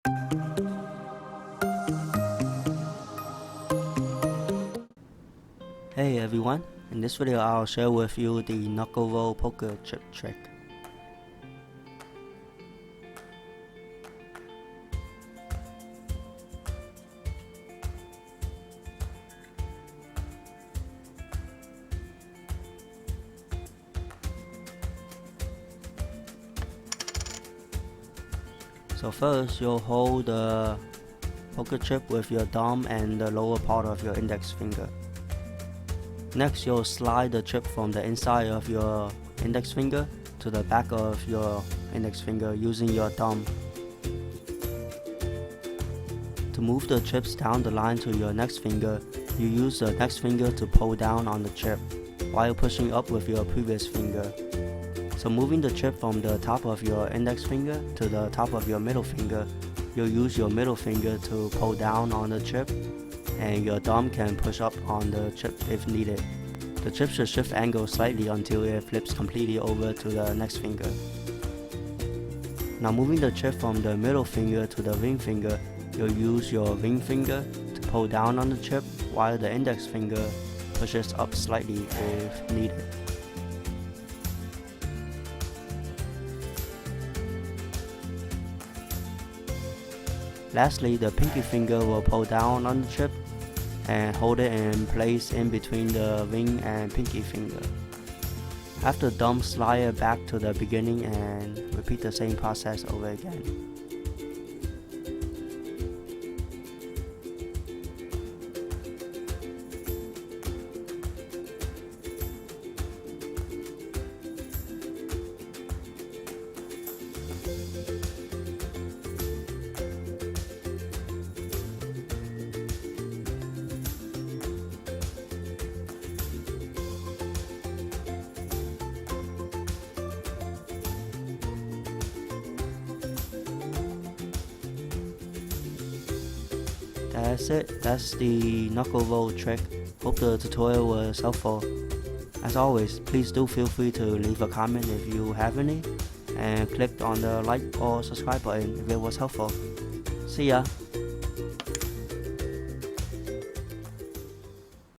Hey everyone, in this video I'll share with you the Knuckle poker chip trick. So first you'll hold the poker chip with your thumb and the lower part of your index finger. Next you'll slide the chip from the inside of your index finger to the back of your index finger using your thumb. To move the chips down the line to your next finger, you use the next finger to pull down on the chip, while pushing up with your previous finger. So moving the chip from the top of your index finger to the top of your middle finger, you'll use your middle finger to pull down on the chip, and your thumb can push up on the chip if needed. The chip should shift angle slightly until it flips completely over to the next finger. Now moving the chip from the middle finger to the ring finger, you'll use your ring finger to pull down on the chip while the index finger pushes up slightly if needed. Lastly, the pinky finger will pull down on the chip and hold it in place in between the ring and pinky finger. After thumb, slide it back to the beginning and repeat the same process over again. That's it, that's the knuckle roll trick. Hope the tutorial was helpful. As always, please do feel free to leave a comment if you have any, and click on the like or subscribe button if it was helpful. See ya!